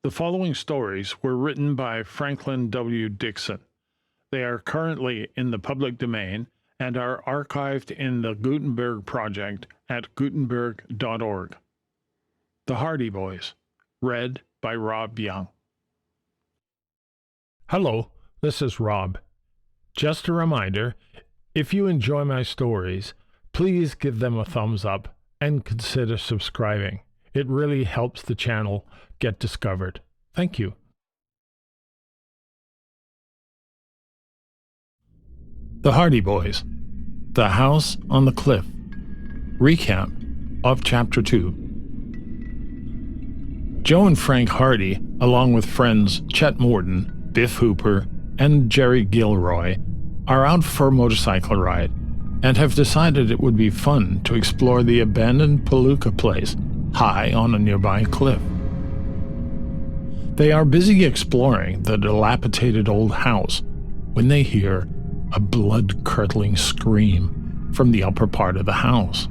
The following stories were written by Franklin W. Dixon. They are currently in the public domain and are archived in the Gutenberg Project at gutenberg.org. The Hardy Boys, read by Rob Young. Hello, this is Rob. Just a reminder, if you enjoy my stories, please give them a thumbs up and consider subscribing. It really helps the channel get discovered. Thank you. The Hardy Boys, The House on the Cliff. Recap of Chapter 2. Joe and Frank Hardy, along with friends Chet Morton, Biff Hooper, and Jerry Gilroy, are out for a motorcycle ride and have decided it would be fun to explore the abandoned Palooka place high on a nearby cliff. They are busy exploring the dilapidated old house when they hear a blood-curdling scream from the upper part of the house.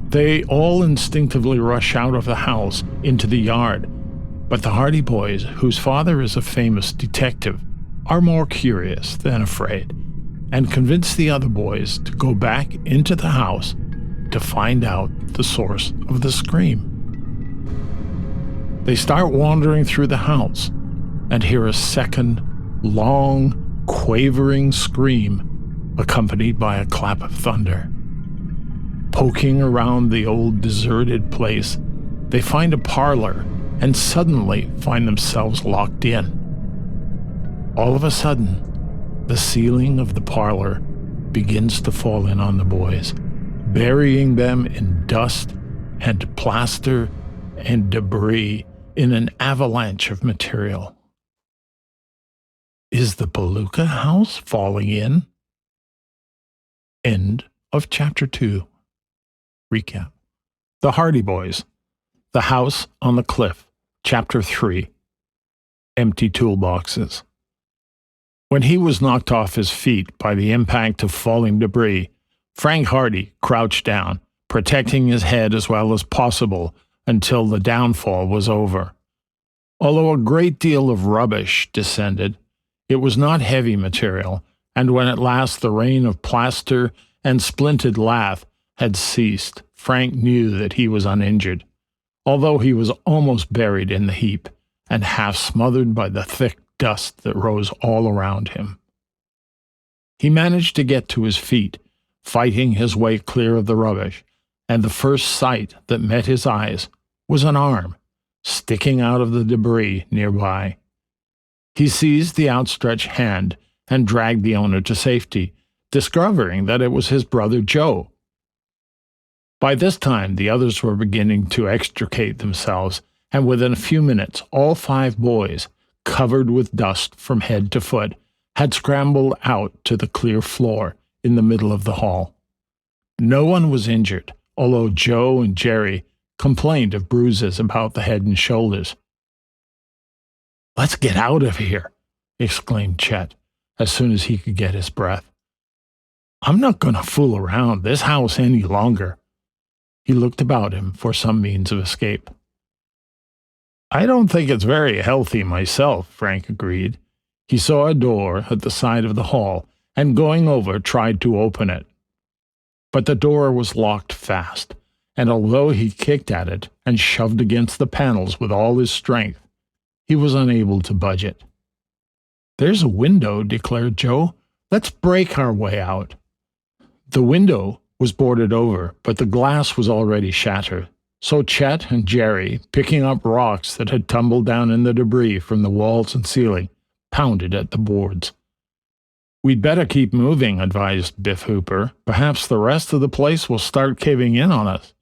They all instinctively rush out of the house into the yard, but the Hardy Boys, whose father is a famous detective, are more curious than afraid and convince the other boys to go back into the house to find out the source of the scream. They start wandering through the house and hear a second, long, quavering scream accompanied by a clap of thunder. Poking around the old deserted place, they find a parlor and suddenly find themselves locked in. All of a sudden, the ceiling of the parlor begins to fall in on the boys, burying them in dust and plaster and debris in an avalanche of material. Is the Palooka house falling in? End of Chapter 2. Recap. The Hardy Boys, The House on the Cliff, Chapter 3. Empty Toolboxes. When he was knocked off his feet by the impact of falling debris, Frank Hardy crouched down, protecting his head as well as possible until the downfall was over. Although a great deal of rubbish descended, it was not heavy material, and when at last the rain of plaster and splintered lath had ceased, Frank knew that he was uninjured, although he was almost buried in the heap and half smothered by the thick dust that rose all around him. He managed to get to his feet, fighting his way clear of the rubbish, and the first sight that met his eyes was an arm sticking out of the debris nearby. He seized the outstretched hand and dragged the owner to safety, discovering that it was his brother Joe. By this time, the others were beginning to extricate themselves, and within a few minutes, all 5 boys, covered with dust from head to foot, had scrambled out to the clear floor in the middle of the hall. No one was injured, although Joe and Jerry complained of bruises about the head and shoulders. "Let's get out of here," exclaimed Chet, as soon as he could get his breath. "I'm not going to fool around this house any longer." He looked about him for some means of escape. "I don't think it's very healthy myself," Frank agreed. He saw a door at the side of the hall, and going over tried to open it. But the door was locked fast, and although he kicked at it and shoved against the panels with all his strength, he was unable to budge it. "There's a window," declared Joe. "Let's break our way out." The window was boarded over, but the glass was already shattered. So Chet and Jerry, picking up rocks that had tumbled down in the debris from the walls and ceiling, pounded at the boards. "We'd better keep moving," advised Biff Hooper. "Perhaps the rest of the place will start caving in on us."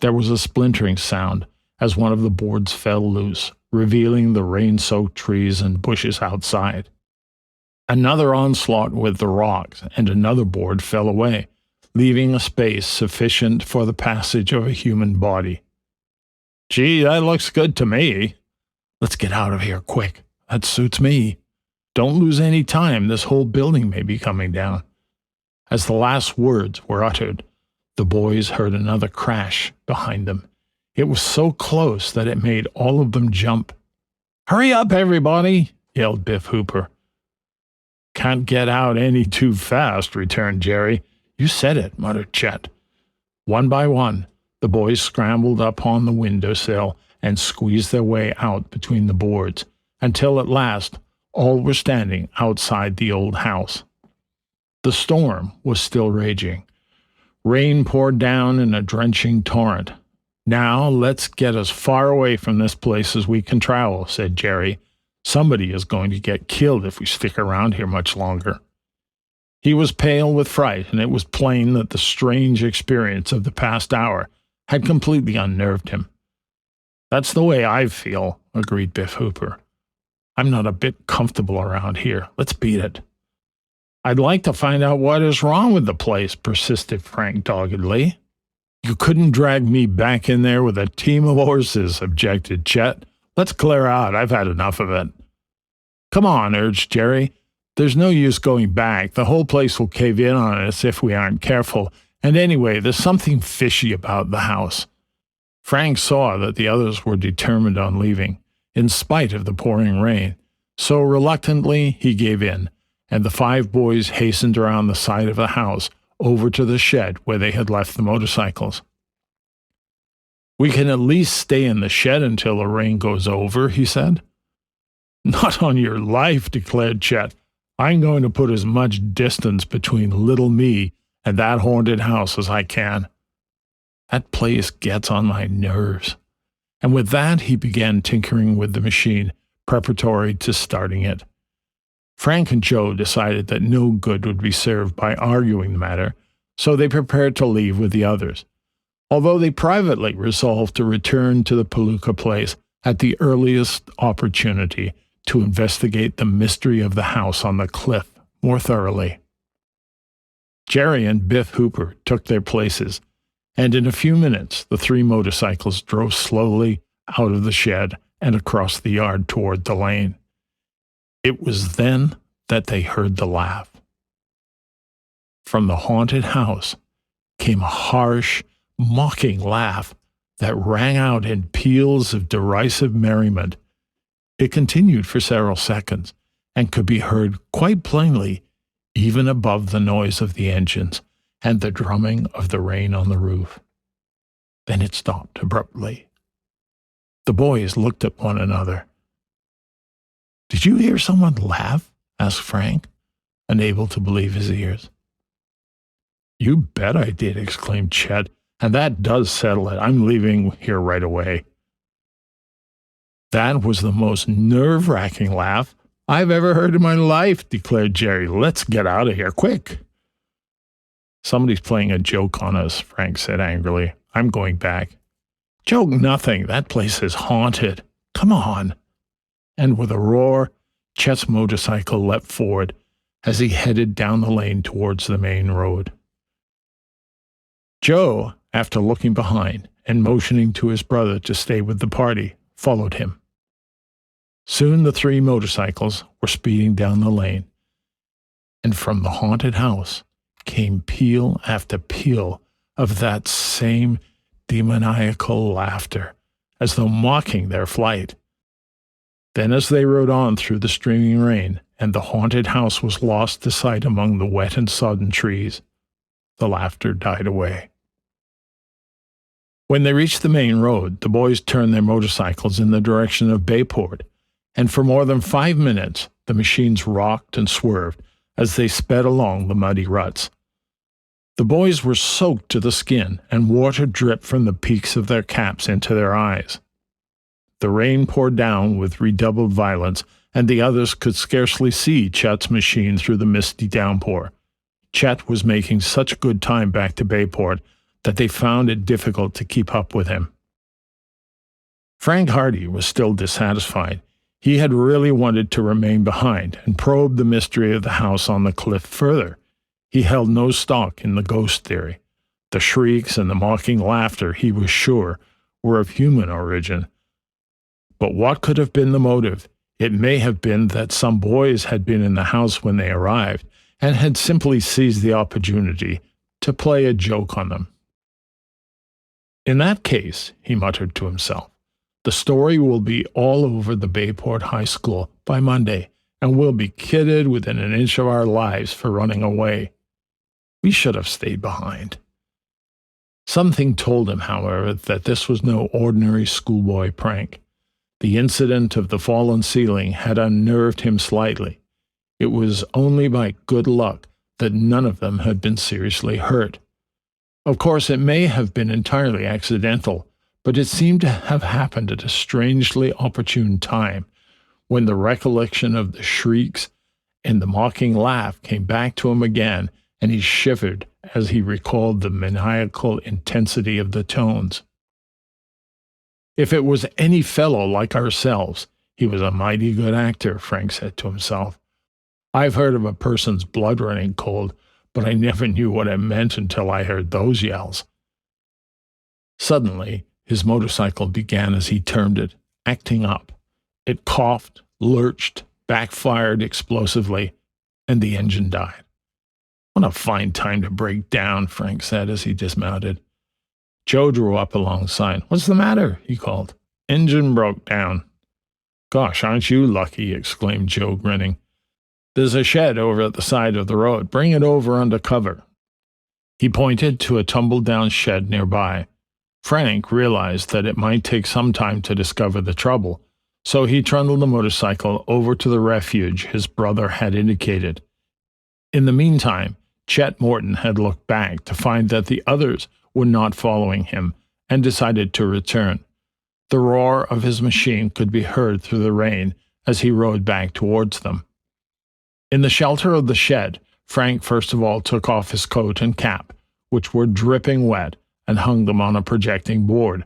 There was a splintering sound as one of the boards fell loose, revealing the rain-soaked trees and bushes outside. Another onslaught with the rocks, and another board fell away, leaving a space sufficient for the passage of a human body. "Gee, that looks good to me." "Let's get out of here quick." "That suits me." "Don't lose any time. This whole building may be coming down." As the last words were uttered, the boys heard another crash behind them, It was so close that it made all of them jump. "Hurry up, everybody!" yelled Biff Hooper. "Can't get out any too fast," returned Jerry. "You said it," muttered Chet. One by one, the boys scrambled up on the windowsill and squeezed their way out between the boards, until at last all were standing outside the old house. The storm was still raging. Rain poured down in a drenching torrent. "Now let's get as far away from this place as we can travel," said Jerry. "Somebody is going to get killed if we stick around here much longer." He was pale with fright, and it was plain that the strange experience of the past hour had completely unnerved him. "That's the way I feel," agreed Biff Hooper. "I'm not a bit comfortable around here. Let's beat it." "I'd like to find out what is wrong with the place," persisted Frank doggedly. "You couldn't drag me back in there with a team of horses," objected Chet. "Let's clear out. I've had enough of it." "Come on," urged Jerry. "There's no use going back. The whole place will cave in on us if we aren't careful. And anyway, there's something fishy about the house." Frank saw that the others were determined on leaving, in spite of the pouring rain. So reluctantly, he gave in, and the 5 boys hastened around the side of the house over to the shed where they had left the motorcycles. "We can at least stay in the shed until the rain goes over," he said. "Not on your life," declared Chet. "I'm going to put as much distance between little me and that haunted house as I can. That place gets on my nerves." And with that, he began tinkering with the machine, preparatory to starting it. Frank and Joe decided that no good would be served by arguing the matter, so they prepared to leave with the others, although they privately resolved to return to the Palooka place at the earliest opportunity to investigate the mystery of the house on the cliff more thoroughly. Jerry and Biff Hooper took their places, and in a few minutes the 3 motorcycles drove slowly out of the shed and across the yard toward the lane. It was then that they heard the laugh. From the haunted house came a harsh, mocking laugh that rang out in peals of derisive merriment. It continued for several seconds and could be heard quite plainly even above the noise of the engines and the drumming of the rain on the roof. Then it stopped abruptly. The boys looked at one another. "Did you hear someone laugh?" asked Frank, unable to believe his ears. "You bet I did," exclaimed Chet, "and that does settle it. I'm leaving here right away." "That was the most nerve-wracking laugh I've ever heard in my life," declared Jerry. "Let's get out of here, quick." "Somebody's playing a joke on us," Frank said angrily. "I'm going back." "Joke nothing. That place is haunted. Come on." And with a roar, Chet's motorcycle leapt forward as he headed down the lane towards the main road. Joe, after looking behind and motioning to his brother to stay with the party, followed him. Soon the 3 motorcycles were speeding down the lane, and from the haunted house came peal after peal of that same demoniacal laughter, as though mocking their flight. Then, as they rode on through the streaming rain, and the haunted house was lost to sight among the wet and sodden trees, the laughter died away. When they reached the main road, the boys turned their motorcycles in the direction of Bayport, and for more than 5 minutes the machines rocked and swerved as they sped along the muddy ruts. The boys were soaked to the skin, and water dripped from the peaks of their caps into their eyes. The rain poured down with redoubled violence, and the others could scarcely see Chet's machine through the misty downpour. Chet was making such good time back to Bayport that they found it difficult to keep up with him. Frank Hardy was still dissatisfied. He had really wanted to remain behind and probe the mystery of the house on the cliff further. He held no stock in the ghost theory. The shrieks and the mocking laughter, he was sure, were of human origin. But what could have been the motive? It may have been that some boys had been in the house when they arrived and had simply seized the opportunity to play a joke on them. In that case, he muttered to himself, the story will be all over the Bayport High School by Monday, and we'll be kidded within an inch of our lives for running away. We should have stayed behind. Something told him, however, that this was no ordinary schoolboy prank. The incident of the fallen ceiling had unnerved him slightly. It was only by good luck that none of them had been seriously hurt. Of course, it may have been entirely accidental, but it seemed to have happened at a strangely opportune time, when the recollection of the shrieks and the mocking laugh came back to him again, and he shivered as he recalled the maniacal intensity of the tones. If it was any fellow like ourselves, he was a mighty good actor, Frank said to himself. I've heard of a person's blood running cold, but I never knew what it meant until I heard those yells. Suddenly, his motorcycle began, as he termed it, acting up. It coughed, lurched, backfired explosively, and the engine died. What a fine time to break down, Frank said as he dismounted. Joe drew up alongside. What's the matter? He called. Engine broke down. Gosh, aren't you lucky? Exclaimed Joe, grinning. There's a shed over at the side of the road. Bring it over under cover. He pointed to a tumble-down shed nearby. Frank realized that it might take some time to discover the trouble, so he trundled the motorcycle over to the refuge his brother had indicated. In the meantime, Chet Morton had looked back to find that the others were not following him and decided to return. The roar of his machine could be heard through the rain as he rode back towards them. In the shelter of the shed, Frank first of all took off his coat and cap, which were dripping wet, and hung them on a projecting board.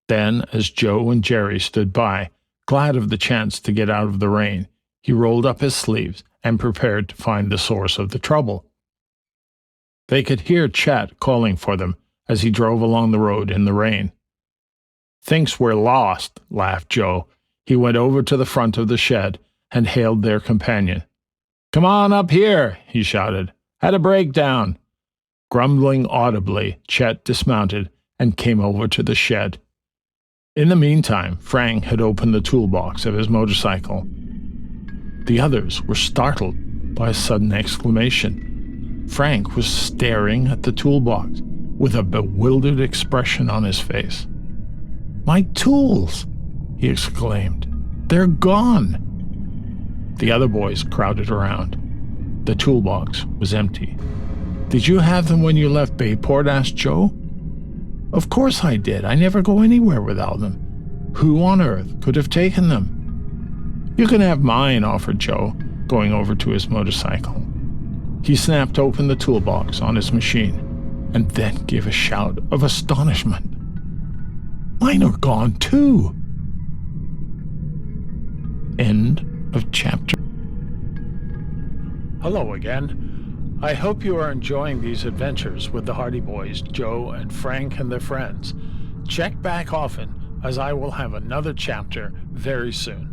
Then, as Joe and Jerry stood by, glad of the chance to get out of the rain, he rolled up his sleeves and prepared to find the source of the trouble. They could hear Chet calling for them as he drove along the road in the rain. Thinks we're lost, laughed Joe. He went over to the front of the shed and hailed their companion. Come on up here, he shouted. Had a breakdown. Grumbling audibly, Chet dismounted and came over to the shed. In the meantime, Frank had opened the toolbox of his motorcycle. The others were startled by a sudden exclamation. Frank was staring at the toolbox with a bewildered expression on his face. My tools, he exclaimed. They're gone. The other boys crowded around. The toolbox was empty. Did you have them when you left Bayport? Asked Joe. Of course I did. I never go anywhere without them. Who on earth could have taken them? You can have mine, offered Joe, going over to his motorcycle. He snapped open the toolbox on his machine and then gave a shout of astonishment. Mine are gone too. End of chapter. Hello again. I hope you are enjoying these adventures with the Hardy Boys, Joe and Frank and their friends. Check back often, as I will have another chapter very soon.